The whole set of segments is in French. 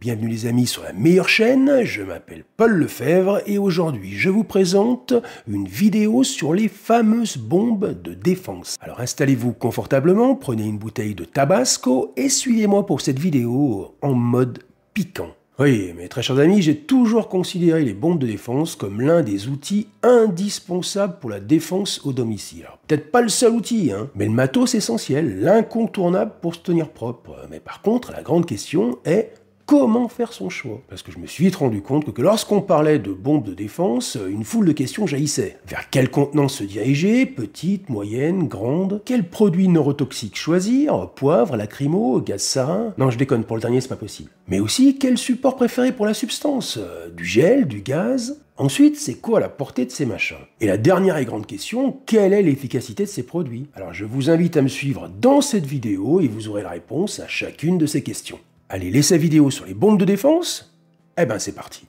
Bienvenue les amis sur la meilleure chaîne, je m'appelle Paul Lefebvre et aujourd'hui je vous présente une vidéo sur les fameuses bombes de défense. Alors installez-vous confortablement, prenez une bouteille de Tabasco et suivez-moi pour cette vidéo en mode piquant. Oui, mes très chers amis, j'ai toujours considéré les bombes de défense comme l'un des outils indispensables pour la défense au domicile. Alors, peut-être pas le seul outil, mais le matos essentiel, l'incontournable pour se tenir propre. Mais par contre, la grande question est comment faire son choix? Parce que je me suis vite rendu compte que lorsqu'on parlait de bombes de défense, une foule de questions jaillissaient. Vers quelle contenance se diriger? Petite, moyenne, grande? Quel produit neurotoxique choisir? Poivre, lacrymo, gaz sarin? Non, je déconne, pour le dernier, c'est pas possible. Mais aussi, quel support préféré pour la substance? Du gel, du gaz? Ensuite, c'est quoi la portée de ces machins? Et la dernière et grande question, quelle est l'efficacité de ces produits? Alors je vous invite à me suivre dans cette vidéo et vous aurez la réponse à chacune de ces questions. Allez, laissez la vidéo sur les bombes de défense? Eh ben c'est parti.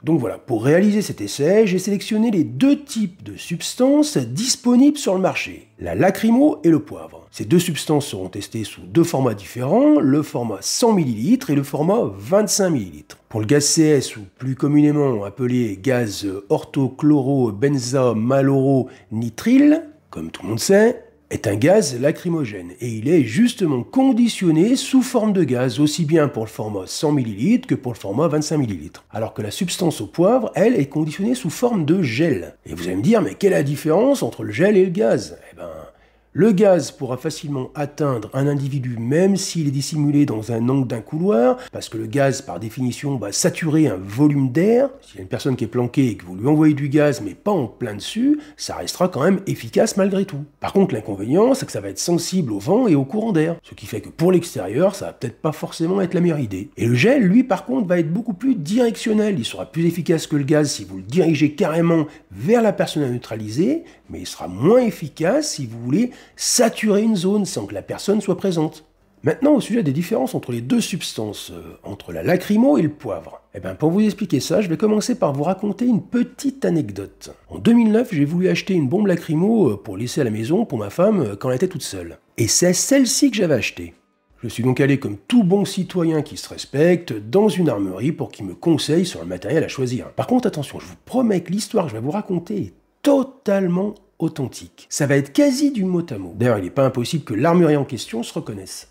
Donc voilà, pour réaliser cet essai, j'ai sélectionné les deux types de substances disponibles sur le marché, la lacrymo et le poivre. Ces deux substances seront testées sous deux formats différents, le format 100 ml et le format 25 ml. Pour le gaz CS, ou plus communément appelé gaz orthochloro-benza-maloro-nitrile, comme tout le monde sait, est un gaz lacrymogène et il est justement conditionné sous forme de gaz aussi bien pour le format 100 ml que pour le format 25 ml. Alors que la substance au poivre, elle, est conditionnée sous forme de gel. Et vous allez me dire, mais quelle est la différence entre le gel et le gaz? Eh ben, le gaz pourra facilement atteindre un individu même s'il est dissimulé dans un angle d'un couloir, parce que le gaz, par définition, va saturer un volume d'air. S'il y a une personne qui est planquée et que vous lui envoyez du gaz, mais pas en plein dessus, ça restera quand même efficace malgré tout. Par contre, l'inconvénient, c'est que ça va être sensible au vent et au courant d'air, ce qui fait que pour l'extérieur, ça va peut-être pas forcément être la meilleure idée. Et le gel, lui, par contre, va être beaucoup plus directionnel. Il sera plus efficace que le gaz si vous le dirigez carrément vers la personne à neutraliser, mais il sera moins efficace si vous voulez saturer une zone sans que la personne soit présente. Maintenant, au sujet des différences entre les deux substances, entre la lacrymo et le poivre. Eh bien, pour vous expliquer ça, je vais commencer par vous raconter une petite anecdote. En 2009, j'ai voulu acheter une bombe lacrymo pour laisser à la maison pour ma femme quand elle était toute seule. Et c'est celle-ci que j'avais achetée. Je suis donc allé comme tout bon citoyen qui se respecte dans une armerie pour qu'il me conseille sur le matériel à choisir. Par contre, attention, je vous promets que l'histoire que je vais vous raconter est totalement authentique. Ça va être quasi du mot à mot. D'ailleurs, il n'est pas impossible que l'armurier en question se reconnaisse.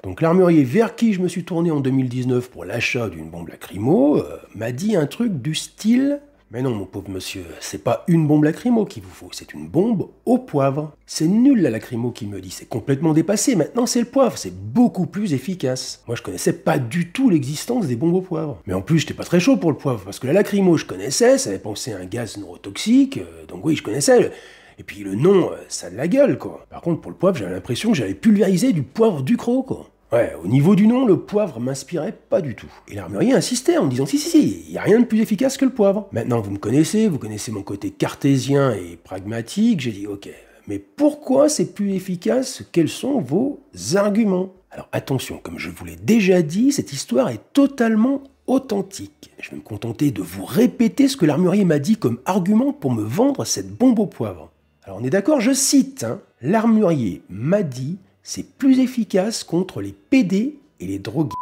Donc l'armurier vers qui je me suis tourné en 2019 pour l'achat d'une bombe lacrymo m'a dit un truc du style « Mais non mon pauvre monsieur, c'est pas une bombe lacrymo qu'il vous faut, c'est une bombe au poivre. C'est nul la lacrymo qu'il me dit, c'est complètement dépassé, maintenant c'est le poivre, c'est beaucoup plus efficace. » Moi je connaissais pas du tout l'existence des bombes au poivre. Mais en plus j'étais pas très chaud pour le poivre, parce que la lacrymo je connaissais, ça avait pensé à un gaz neurotoxique, donc oui je connaissais. Et puis le nom, ça a de la gueule, quoi. Par contre, pour le poivre, j'avais l'impression que j'allais pulvériser du poivre Ducrot, quoi. Ouais, au niveau du nom, le poivre m'inspirait pas du tout. Et l'armurier insistait en me disant « Si, il n'y a rien de plus efficace que le poivre. » Maintenant, vous me connaissez, vous connaissez mon côté cartésien et pragmatique, j'ai dit « Ok, mais pourquoi c'est plus efficace? Quels sont vos arguments ?» Alors attention, comme je vous l'ai déjà dit, cette histoire est totalement authentique. Je vais me contenter de vous répéter ce que l'armurier m'a dit comme argument pour me vendre cette bombe au poivre. Alors on est d'accord, je cite, l'armurier m'a dit « c'est plus efficace contre les PD et les drogués ».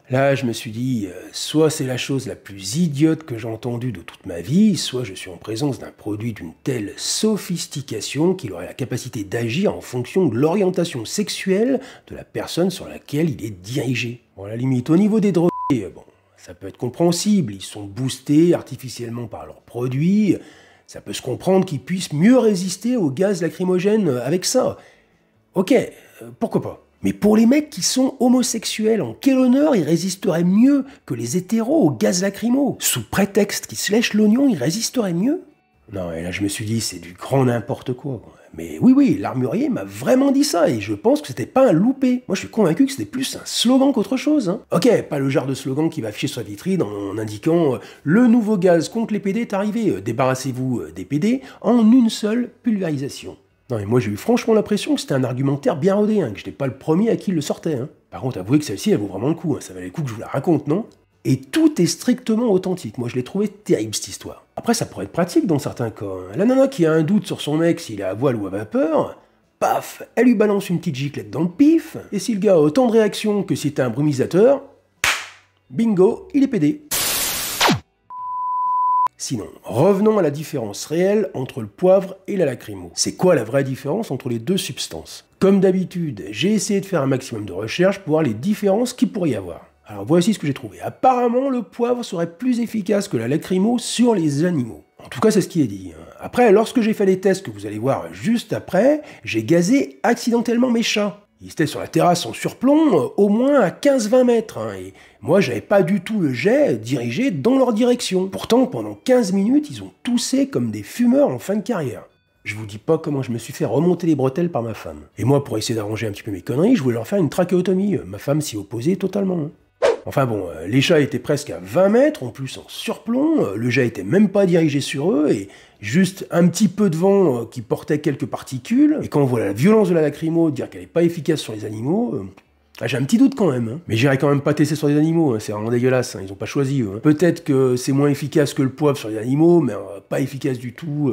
Là, je me suis dit, soit c'est la chose la plus idiote que j'ai entendue de toute ma vie, soit je suis en présence d'un produit d'une telle sophistication qu'il aurait la capacité d'agir en fonction de l'orientation sexuelle de la personne sur laquelle il est dirigé. Bon, à la limite, au niveau des drogués, bon, ça peut être compréhensible, ils sont boostés artificiellement par leurs produits. Ça peut se comprendre qu'ils puissent mieux résister au gaz lacrymogène avec ça. Ok, pourquoi pas. Mais pour les mecs qui sont homosexuels, en quel honneur ils résisteraient mieux que les hétéros au gaz lacrymo? Sous prétexte qu'ils se lèchent l'oignon, ils résisteraient mieux? Non, et là je me suis dit, c'est du grand n'importe quoi. Mais oui, l'armurier m'a vraiment dit ça, et je pense que c'était pas un loupé. Moi je suis convaincu que c'était plus un slogan qu'autre chose. Ok, pas le genre de slogan qui va afficher sur la vitrine en indiquant « Le nouveau gaz contre les PD est arrivé, débarrassez-vous des PD en une seule pulvérisation ». Non, et moi j'ai eu franchement l'impression que c'était un argumentaire bien rodé, que j'étais pas le premier à qui il le sortait. Par contre, avouez que celle-ci, elle vaut vraiment le coup, ça valait le coup que je vous la raconte, non? Et tout est strictement authentique. Moi, je l'ai trouvé terrible, cette histoire. Après, ça pourrait être pratique dans certains cas. La nana qui a un doute sur son mec, s'il est à voile ou à vapeur, paf, elle lui balance une petite giclette dans le pif, et si le gars a autant de réactions que si c'était un brumisateur, Bingo, il est pédé. Sinon, revenons à la différence réelle entre le poivre et la lacrymo. C'est quoi la vraie différence entre les deux substances? Comme d'habitude, j'ai essayé de faire un maximum de recherches pour voir les différences qu'il pourrait y avoir. Alors voici ce que j'ai trouvé. Apparemment, le poivre serait plus efficace que la lacrymo sur les animaux. En tout cas, c'est ce qui est dit. Après, lorsque j'ai fait les tests que vous allez voir juste après, j'ai gazé accidentellement mes chats. Ils étaient sur la terrasse en surplomb, au moins à 15-20 mètres, et moi j'avais pas du tout le jet dirigé dans leur direction. Pourtant, pendant 15 minutes, ils ont toussé comme des fumeurs en fin de carrière. Je vous dis pas comment je me suis fait remonter les bretelles par ma femme. Et moi, pour essayer d'arranger un petit peu mes conneries, je voulais leur faire une trachéotomie. Ma femme s'y opposait totalement. Enfin bon, les chats étaient presque à 20 mètres, en plus en surplomb, le jet était même pas dirigé sur eux, et juste un petit peu de vent qui portait quelques particules, et quand on voit la violence de la lacrymo, dire qu'elle est pas efficace sur les animaux, j'ai un petit doute quand même. Mais j'irai quand même pas tester sur les animaux, c'est vraiment dégueulasse, ils ont pas choisi. Peut-être que c'est moins efficace que le poivre sur les animaux, mais pas efficace du tout.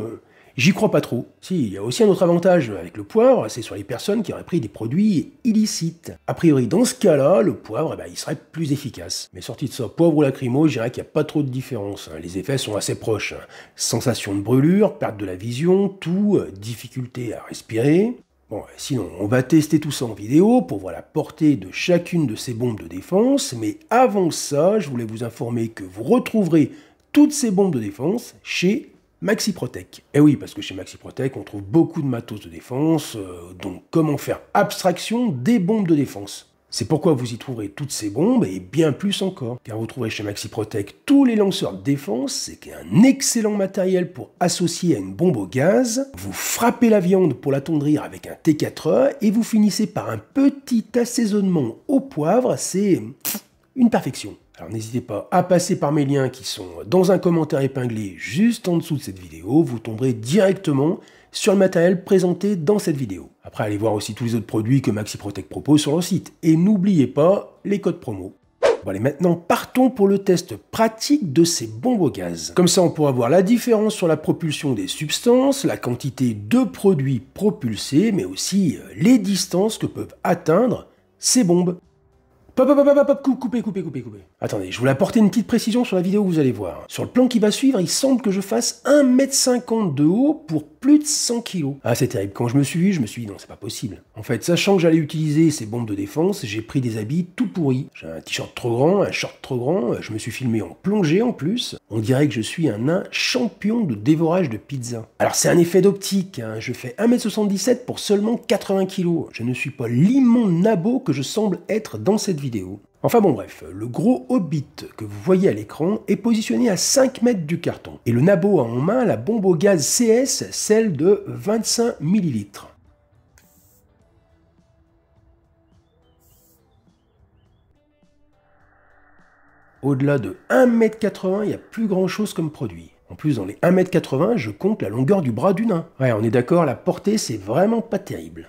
J'y crois pas trop. Si, il y a aussi un autre avantage avec le poivre, c'est sur les personnes qui auraient pris des produits illicites. A priori, dans ce cas-là, le poivre, il serait plus efficace. Mais sorti de ça, poivre ou lacrymo, je dirais qu'il n'y a pas trop de différence. Les effets sont assez proches. Sensation de brûlure, perte de la vision, tout, difficulté à respirer. Bon, sinon, on va tester tout ça en vidéo pour voir la portée de chacune de ces bombes de défense, mais avant ça, je voulais vous informer que vous retrouverez toutes ces bombes de défense chez Maxiprotec. Et oui, parce que chez Maxiprotec, on trouve beaucoup de matos de défense, donc comment faire abstraction des bombes de défense. C'est pourquoi vous y trouverez toutes ces bombes et bien plus encore. Car vous trouverez chez Maxiprotec tous les lanceurs de défense, c'est un excellent matériel pour associer à une bombe au gaz. Vous frappez la viande pour l'attendrir avec un T4E et vous finissez par un petit assaisonnement au poivre, c'est une perfection. Alors n'hésitez pas à passer par mes liens qui sont dans un commentaire épinglé juste en dessous de cette vidéo, vous tomberez directement sur le matériel présenté dans cette vidéo. Après, allez voir aussi tous les autres produits que Maxiprotec propose sur leur site. Et n'oubliez pas les codes promo. Bon allez, maintenant partons pour le test pratique de ces bombes au gaz. Comme ça, on pourra voir la différence sur la propulsion des substances, la quantité de produits propulsés, mais aussi les distances que peuvent atteindre ces bombes. Coupez. Attendez, je voulais apporter une petite précision sur la vidéo que vous allez voir. Sur le plan qui va suivre, il semble que je fasse 1,50 m de haut pour plus de 100 kg. Ah, c'est terrible. Quand je me suis dit, non, c'est pas possible. En fait, sachant que j'allais utiliser ces bombes de défense, j'ai pris des habits tout pourris. J'ai un t-shirt trop grand, un short trop grand, je me suis filmé en plongée en plus. On dirait que je suis un nain champion de dévorage de pizza. Alors, c'est un effet d'optique, je fais 1,77 m pour seulement 80 kg. Je ne suis pas l'immonde nabo que je semble être dans cette vidéo. Enfin bon bref, le gros Hobbit que vous voyez à l'écran est positionné à 5 mètres du carton. Et le nabo a en main la bombe au gaz CS, celle de 25 ml. Au-delà de 1,80 m, il n'y a plus grand chose comme produit. En plus, dans les 1,80 m, je compte la longueur du bras du nain. Ouais, on est d'accord, la portée, c'est vraiment pas terrible.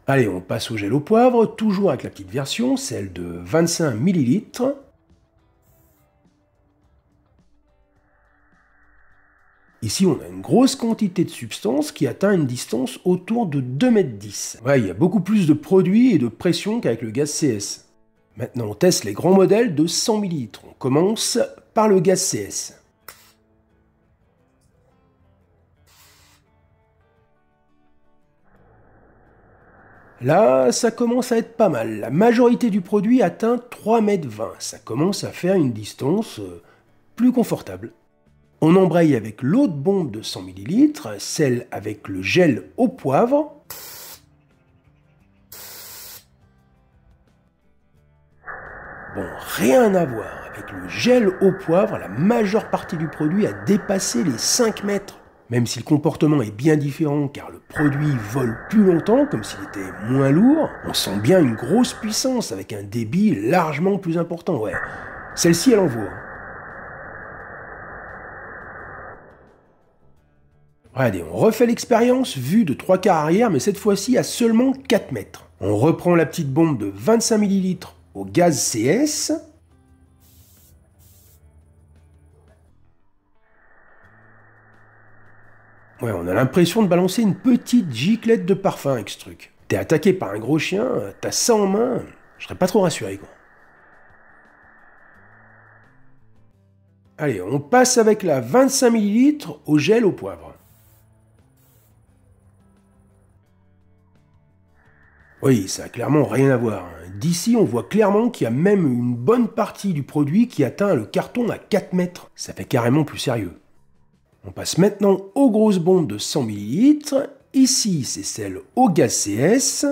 Allez, on passe au gel au poivre, toujours avec la petite version, celle de 25 ml. Ici, on a une grosse quantité de substance qui atteint une distance autour de 2,10 m. Ouais, il y a beaucoup plus de produits et de pression qu'avec le gaz CS. Maintenant, on teste les grands modèles de 100 ml. On commence par le gaz CS. Là, ça commence à être pas mal. La majorité du produit atteint 3,20 m. Ça commence à faire une distance plus confortable. On embraye avec l'autre bombe de 100 ml, celle avec le gel au poivre. Bon, rien à voir. Avec le gel au poivre, la majeure partie du produit a dépassé les 5 mètres. Même si le comportement est bien différent car le produit vole plus longtemps, comme s'il était moins lourd, on sent bien une grosse puissance avec un débit largement plus important. Ouais, celle-ci elle en vaut. Allez, on refait l'expérience vue de 3/4 arrière, mais cette fois-ci à seulement 4 mètres. On reprend la petite bombe de 25 ml au gaz CS. Ouais, on a l'impression de balancer une petite giclette de parfum avec ce truc. T'es attaqué par un gros chien, t'as ça en main, je serais pas trop rassuré quoi. Allez, on passe avec la 25 ml au gel au poivre. Oui, ça a clairement rien à voir. D'ici, on voit clairement qu'il y a même une bonne partie du produit qui atteint le carton à 4 mètres. Ça fait carrément plus sérieux. On passe maintenant aux grosses bombes de 100 ml. Ici, c'est celle au gaz CS.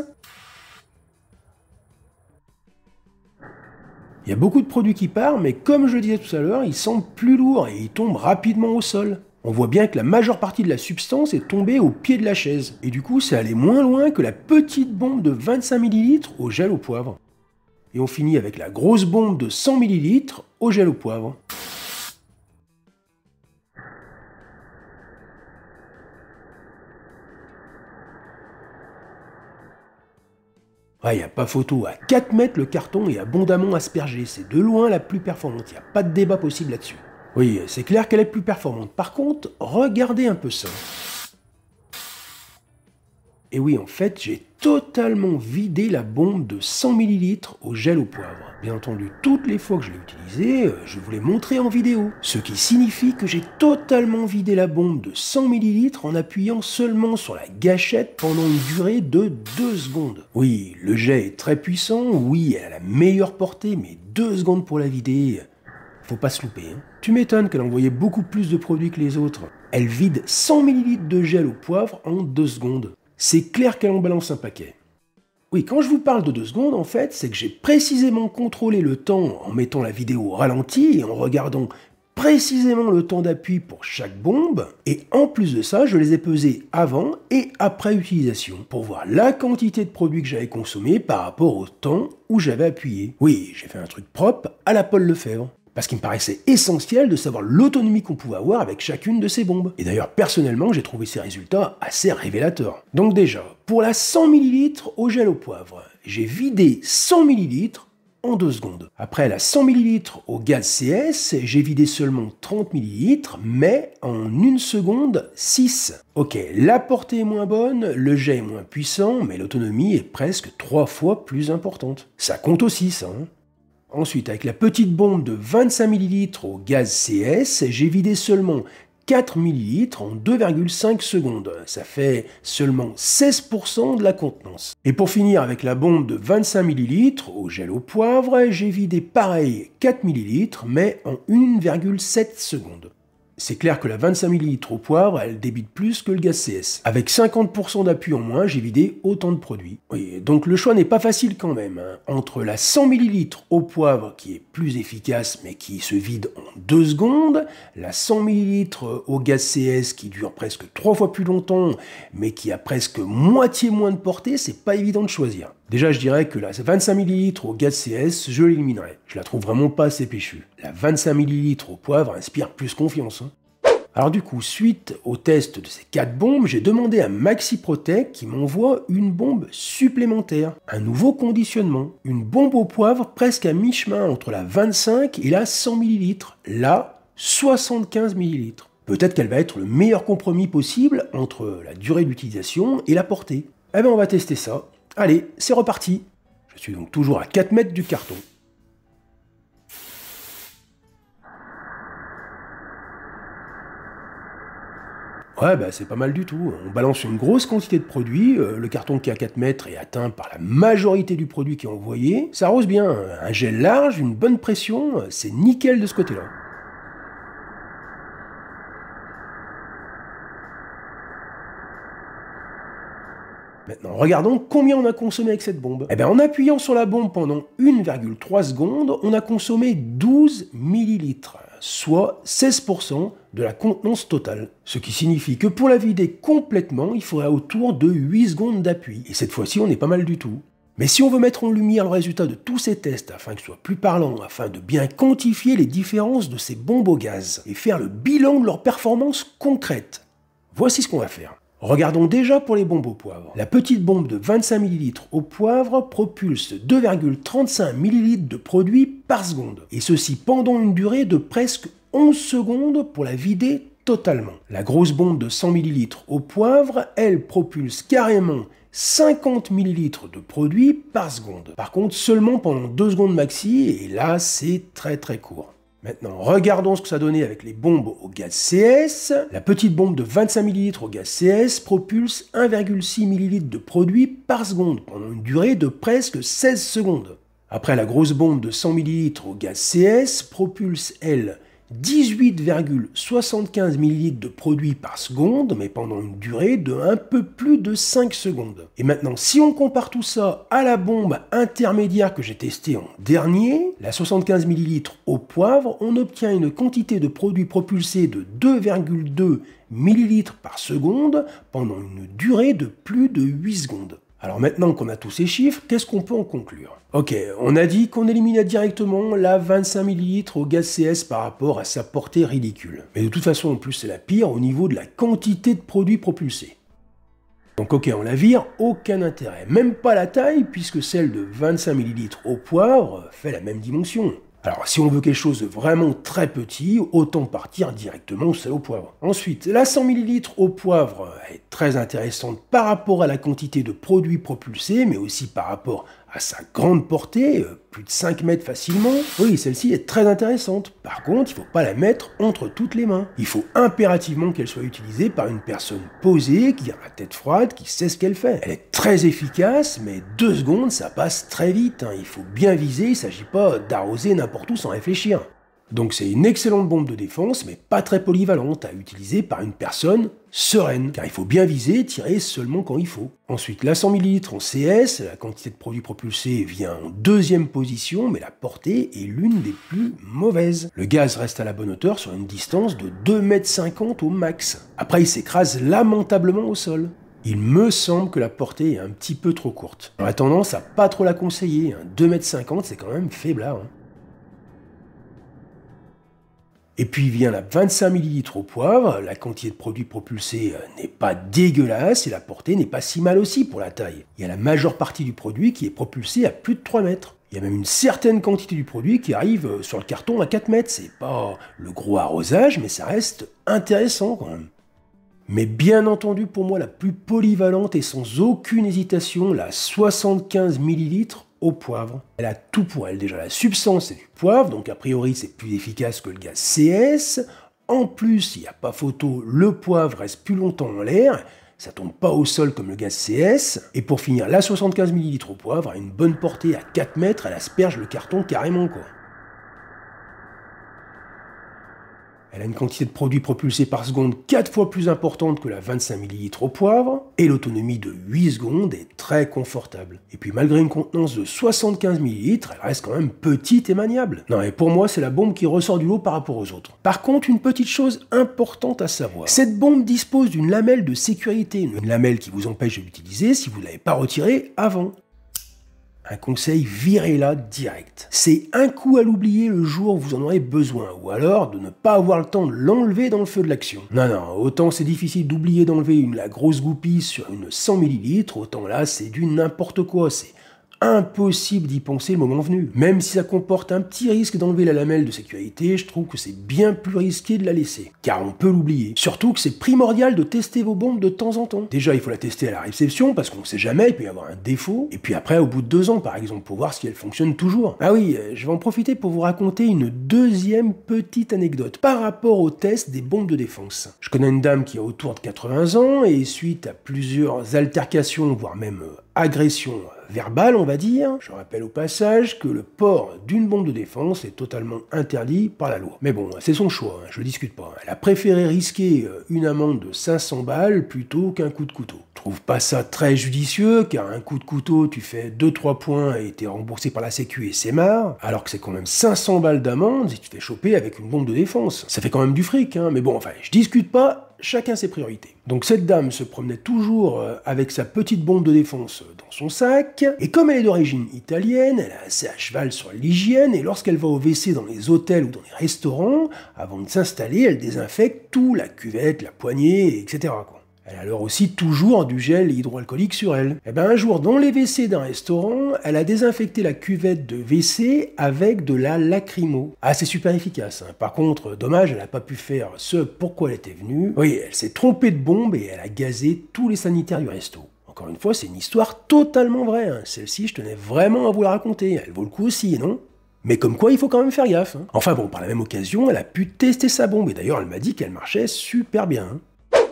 Il y a beaucoup de produits qui partent, mais comme je le disais tout à l'heure, ils semblent plus lourds et ils tombent rapidement au sol. On voit bien que la majeure partie de la substance est tombée au pied de la chaise. Et du coup, c'est allé moins loin que la petite bombe de 25 ml au gel au poivre. Et on finit avec la grosse bombe de 100 ml au gel au poivre. Ouais, il n'y a pas photo. À 4 mètres, le carton est abondamment aspergé. C'est de loin la plus performante. Il n'y a pas de débat possible là-dessus. Oui, c'est clair qu'elle est plus performante. Par contre, regardez un peu ça. Et oui, en fait, j'ai totalement vidé la bombe de 100 ml au gel au poivre. Bien entendu, toutes les fois que je l'ai utilisée, je vous l'ai montré en vidéo. Ce qui signifie que j'ai totalement vidé la bombe de 100 ml en appuyant seulement sur la gâchette pendant une durée de 2 secondes. Oui, le jet est très puissant, oui, elle a la meilleure portée, mais 2 secondes pour la vider, faut pas se louper. Tu m'étonnes qu'elle envoyait beaucoup plus de produits que les autres. Elle vide 100 ml de gel au poivre en 2 secondes. C'est clair qu'elle en balance un paquet. Oui, quand je vous parle de 2 secondes, en fait, c'est que j'ai précisément contrôlé le temps en mettant la vidéo au ralenti et en regardant précisément le temps d'appui pour chaque bombe. Et en plus de ça, je les ai pesées avant et après utilisation pour voir la quantité de produit que j'avais consommé par rapport au temps où j'avais appuyé. Oui, j'ai fait un truc propre à la Paul Lefebvre. Parce qu'il me paraissait essentiel de savoir l'autonomie qu'on pouvait avoir avec chacune de ces bombes. Et d'ailleurs, personnellement, j'ai trouvé ces résultats assez révélateurs. Donc déjà, pour la 100 ml au gel au poivre, j'ai vidé 100 ml en 2 secondes. Après la 100 ml au gaz CS, j'ai vidé seulement 30 ml, mais en 1 seconde, 6. Ok, la portée est moins bonne, le jet est moins puissant, mais l'autonomie est presque 3 fois plus importante. Ça compte aussi, ça, hein. Ensuite, avec la petite bombe de 25 ml au gaz CS, j'ai vidé seulement 4 ml en 2,5 secondes. Ça fait seulement 16% de la contenance. Et pour finir avec la bombe de 25 ml au gel au poivre, j'ai vidé pareil 4 ml mais en 1,7 secondes. C'est clair que la 25 ml au poivre, elle débite plus que le gaz CS. Avec 50% d'appui en moins, j'ai vidé autant de produits. Oui, donc le choix n'est pas facile quand même. Entre la 100 ml au poivre, qui est plus efficace mais qui se vide en 2 secondes, la 100 ml au gaz CS qui dure presque 3 fois plus longtemps, mais qui a presque moitié moins de portée, c'est pas évident de choisir. Déjà, je dirais que la 25 ml au gaz CS, je l'éliminerai. Je la trouve vraiment pas assez péchue. La 25 ml au poivre inspire plus confiance. Alors du coup, suite au test de ces 4 bombes, j'ai demandé à Maxi Protec qui m'envoie une bombe supplémentaire, un nouveau conditionnement, une bombe au poivre presque à mi-chemin entre la 25 et la 100 ml, là 75 ml. Peut-être qu'elle va être le meilleur compromis possible entre la durée d'utilisation et la portée. Eh ben on va tester ça. Allez, c'est reparti. Je suis donc toujours à 4 mètres du carton. Ouais, bah c'est pas mal du tout. On balance une grosse quantité de produit, le carton qui est à 4 mètres est atteint par la majorité du produit qui est envoyé. Ça arrose bien, un gel large, une bonne pression, c'est nickel de ce côté-là. Maintenant, regardons combien on a consommé avec cette bombe. Eh bien, en appuyant sur la bombe pendant 1,3 secondes, on a consommé 12 ml, soit 16% de la contenance totale. Ce qui signifie que pour la vider complètement, il faudrait autour de 8 secondes d'appui. Et cette fois-ci, on est pas mal du tout. Mais si on veut mettre en lumière le résultat de tous ces tests afin que ce soit plus parlant, afin de bien quantifier les différences de ces bombes au gaz et faire le bilan de leur performance concrète, voici ce qu'on va faire. Regardons déjà pour les bombes au poivre. La petite bombe de 25 ml au poivre propulse 2,35 ml de produit par seconde. Et ceci pendant une durée de presque 11 secondes pour la vider totalement. La grosse bombe de 100 ml au poivre, elle propulse carrément 50 ml de produit par seconde. Par contre, seulement pendant 2 secondes maxi, et là, c'est très très court. Maintenant, regardons ce que ça donnait avec les bombes au gaz CS. La petite bombe de 25 ml au gaz CS propulse 1,6 ml de produit par seconde pendant une durée de presque 16 secondes. Après, la grosse bombe de 100 ml au gaz CS propulse, elle, 18,75 ml de produit par seconde, mais pendant une durée de un peu plus de 5 secondes. Et maintenant, si on compare tout ça à la bombe intermédiaire que j'ai testée en dernier, la 75 ml au poivre, on obtient une quantité de produit propulsé de 2,2 ml par seconde pendant une durée de plus de 8 secondes. Alors maintenant qu'on a tous ces chiffres, qu'est-ce qu'on peut en conclure? Ok, on a dit qu'on éliminait directement la 25 ml au gaz CS par rapport à sa portée ridicule. Mais de toute façon, en plus, c'est la pire au niveau de la quantité de produits propulsés. Donc ok, on la vire, aucun intérêt. Même pas la taille, puisque celle de 25 ml au poivre fait la même dimension. Alors, si on veut quelque chose de vraiment très petit, autant partir directement celle au poivre. Ensuite, la 100 ml au poivre est très intéressante par rapport à la quantité de produits propulsés, mais aussi par rapport à sa grande portée, plus de 5 mètres facilement. Oui, celle-ci est très intéressante. Par contre, il ne faut pas la mettre entre toutes les mains. Il faut impérativement qu'elle soit utilisée par une personne posée, qui a la tête froide, qui sait ce qu'elle fait. Elle est très efficace, mais 2 secondes, ça passe très vite. Il faut bien viser, il ne s'agit pas d'arroser n'importe où sans réfléchir. Donc c'est une excellente bombe de défense, mais pas très polyvalente, à utiliser par une personne sereine, car il faut bien viser et tirer seulement quand il faut. Ensuite, la 100 ml en CS, la quantité de produit propulsé vient en deuxième position, mais la portée est l'une des plus mauvaises. Le gaz reste à la bonne hauteur sur une distance de 2,50 m au max. Après, il s'écrase lamentablement au sol. Il me semble que la portée est un petit peu trop courte. J'aurais tendance à pas trop la conseiller, 2,50 m c'est quand même faiblard. Et puis vient la 25 ml au poivre, la quantité de produit propulsé n'est pas dégueulasse et la portée n'est pas si mal aussi pour la taille. Il y a la majeure partie du produit qui est propulsé à plus de 3 mètres. Il y a même une certaine quantité du produit qui arrive sur le carton à 4 mètres. C'est pas le gros arrosage, mais ça reste intéressant quand même. Mais bien entendu, pour moi, la plus polyvalente et sans aucune hésitation, la 75 ml au poivre. Elle a tout pour elle. Déjà, la substance, c'est du poivre, donc a priori, c'est plus efficace que le gaz CS. En plus, il n'y a pas photo, le poivre reste plus longtemps en l'air. Ça tombe pas au sol comme le gaz CS. Et pour finir, la 75 ml au poivre a une bonne portée à 4 mètres. Elle asperge le carton carrément, quoi. Elle a une quantité de produit propulsé par seconde 4 fois plus importante que la 25 ml au poivre, et l'autonomie de 8 secondes est très confortable. Et puis malgré une contenance de 75 ml, elle reste quand même petite et maniable. Non, et pour moi, c'est la bombe qui ressort du lot par rapport aux autres. Par contre, une petite chose importante à savoir. Cette bombe dispose d'une lamelle de sécurité, une lamelle qui vous empêche de l'utiliser si vous ne l'avez pas retirée avant. Un conseil, virez-la direct. C'est un coup à l'oublier le jour où vous en aurez besoin, ou alors de ne pas avoir le temps de l'enlever dans le feu de l'action. Non, autant c'est difficile d'oublier d'enlever la grosse goupille sur une 100 ml, autant là c'est du n'importe quoi, c'est impossible d'y penser le moment venu. Même si ça comporte un petit risque d'enlever la lamelle de sécurité, je trouve que c'est bien plus risqué de la laisser, car on peut l'oublier. Surtout que c'est primordial de tester vos bombes de temps en temps. Déjà, il faut la tester à la réception, parce qu'on ne sait jamais, il peut y avoir un défaut, et puis après, au bout de 2 ans, par exemple, pour voir si elle fonctionne toujours. Ah oui, je vais en profiter pour vous raconter une deuxième petite anecdote, par rapport au test des bombes de défense. Je connais une dame qui a autour de 80 ans, et suite à plusieurs altercations, voire même agressions verbale, on va dire. Je rappelle au passage que le port d'une bombe de défense est totalement interdit par la loi. Mais bon, c'est son choix, je ne discute pas. Elle a préféré risquer une amende de 500 balles plutôt qu'un coup de couteau. Je trouve pas ça très judicieux, car un coup de couteau, tu fais 2-3 points et t'es remboursé par la sécu et c'est marre, alors que c'est quand même 500 balles d'amende si tu te fais choper avec une bombe de défense. Ça fait quand même du fric, mais bon, enfin, je discute pas, chacun ses priorités. Donc cette dame se promenait toujours avec sa petite bombe de défense dans son sac, et comme elle est d'origine italienne, elle est assez à cheval sur l'hygiène, et lorsqu'elle va au WC dans les hôtels ou dans les restaurants, avant de s'installer, elle désinfecte tout, la cuvette, la poignée, etc. Elle a alors aussi toujours du gel hydroalcoolique sur elle. Et bien un jour, dans les WC d'un restaurant, elle a désinfecté la cuvette de WC avec de la lacrymo. Ah, c'est super efficace. Par contre, dommage, elle n'a pas pu faire ce pourquoi elle était venue. Oui, elle s'est trompée de bombe et elle a gazé tous les sanitaires du resto. Encore une fois, c'est une histoire totalement vraie. Celle-ci, je tenais vraiment à vous la raconter. Elle vaut le coup aussi, non ? Mais comme quoi, il faut quand même faire gaffe. Hein. Enfin bon, par la même occasion, elle a pu tester sa bombe, et d'ailleurs, elle m'a dit qu'elle marchait super bien. Hein.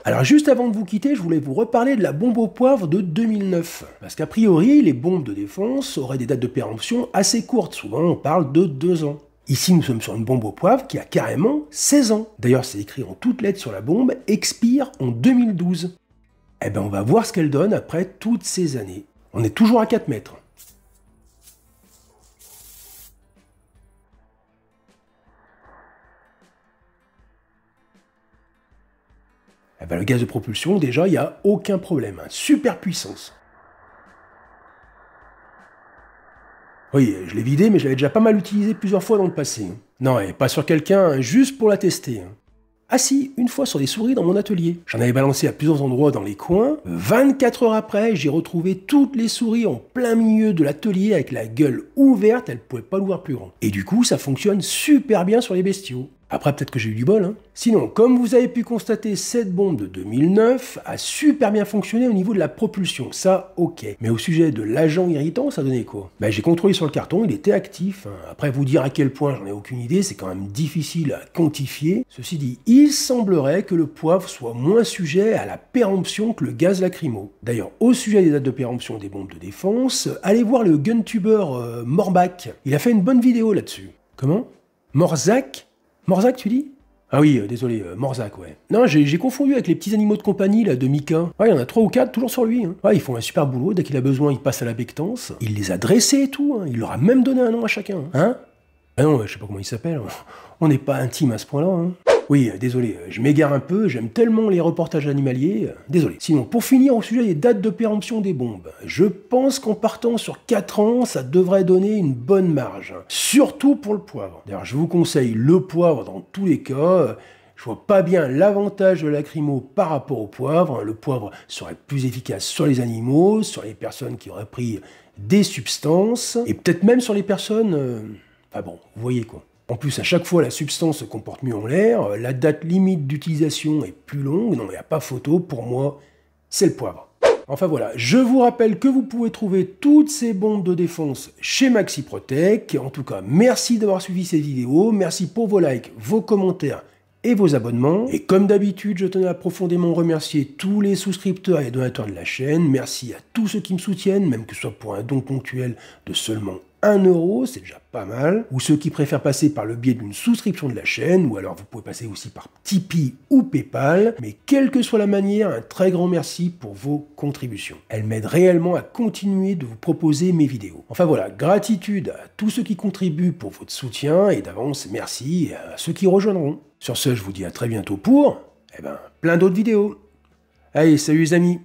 Alors juste avant de vous quitter, je voulais vous reparler de la bombe au poivre de 2009. Parce qu'a priori, les bombes de défense auraient des dates de péremption assez courtes, souvent on parle de 2 ans. Ici, nous sommes sur une bombe au poivre qui a carrément 16 ans. D'ailleurs, c'est écrit en toutes lettres sur la bombe, expire en 2012. Eh ben, on va voir ce qu'elle donne après toutes ces années. On est toujours à 4 mètres. Eh ben, le gaz de propulsion, déjà, il n'y a aucun problème. Hein. Super puissance. Oui, je l'ai vidé, mais je l'avais déjà pas mal utilisé plusieurs fois dans le passé. Hein. Non, et pas sur quelqu'un, hein, juste pour la tester. Hein. Ah si, une fois sur des souris dans mon atelier. J'en avais balancé à plusieurs endroits dans les coins. 24 heures après, j'ai retrouvé toutes les souris en plein milieu de l'atelier avec la gueule ouverte, elles pouvaient pas l'ouvrir plus grand. Et du coup, ça fonctionne super bien sur les bestiaux. Après, peut-être que j'ai eu du bol, hein. Sinon, comme vous avez pu constater, cette bombe de 2009 a super bien fonctionné au niveau de la propulsion, ça, ok. Mais au sujet de l'agent irritant, ça donnait quoi? Ben, j'ai contrôlé sur le carton, il était actif. Hein. Après, vous dire à quel point, j'en ai aucune idée, c'est quand même difficile à quantifier. Ceci dit, il semblerait que le poivre soit moins sujet à la péremption que le gaz lacrymo. D'ailleurs, au sujet des dates de péremption des bombes de défense, allez voir le guntuber Morbach. Il a fait une bonne vidéo là-dessus. Comment? Morzak? Morzak, tu dis? Ah oui, désolé, Morzak, ouais. Non, j'ai confondu avec les petits animaux de compagnie, là, de Mika. Ouais, il y en a 3 ou 4, toujours sur lui. Hein. Ouais, ils font un super boulot, dès qu'il a besoin, il passe à la bectance. Il les a dressés et tout, hein. Il leur a même donné un nom à chacun. Hein? Ah non, je sais pas comment il s'appelle. On n'est pas intime à ce point-là, hein. Oui, désolé, je m'égare un peu, j'aime tellement les reportages animaliers, désolé. Sinon, pour finir au sujet des dates de péremption des bombes, je pense qu'en partant sur 4 ans, ça devrait donner une bonne marge. Surtout pour le poivre. D'ailleurs, je vous conseille le poivre dans tous les cas. Je vois pas bien l'avantage de lacrymo par rapport au poivre. Le poivre serait plus efficace sur les animaux, sur les personnes qui auraient pris des substances, et peut-être même sur les personnes... Enfin bon, vous voyez quoi. En plus, à chaque fois, la substance se comporte mieux en l'air, la date limite d'utilisation est plus longue, non, il n'y a pas photo, pour moi, c'est le poivre. Enfin voilà, je vous rappelle que vous pouvez trouver toutes ces bombes de défense chez Maxiprotec. En tout cas, merci d'avoir suivi cette vidéo, merci pour vos likes, vos commentaires et vos abonnements. Et comme d'habitude, je tenais à profondément remercier tous les souscripteurs et donateurs de la chaîne. Merci à tous ceux qui me soutiennent, même que ce soit pour un don ponctuel de seulement 1 €, c'est déjà pas mal, ou ceux qui préfèrent passer par le biais d'une souscription de la chaîne, ou alors vous pouvez passer aussi par Tipeee ou Paypal, mais quelle que soit la manière, un très grand merci pour vos contributions. Elles m'aident réellement à continuer de vous proposer mes vidéos. Enfin voilà, gratitude à tous ceux qui contribuent pour votre soutien, et d'avance merci à ceux qui rejoindront. Sur ce, je vous dis à très bientôt pour, plein d'autres vidéos. Allez, salut les amis!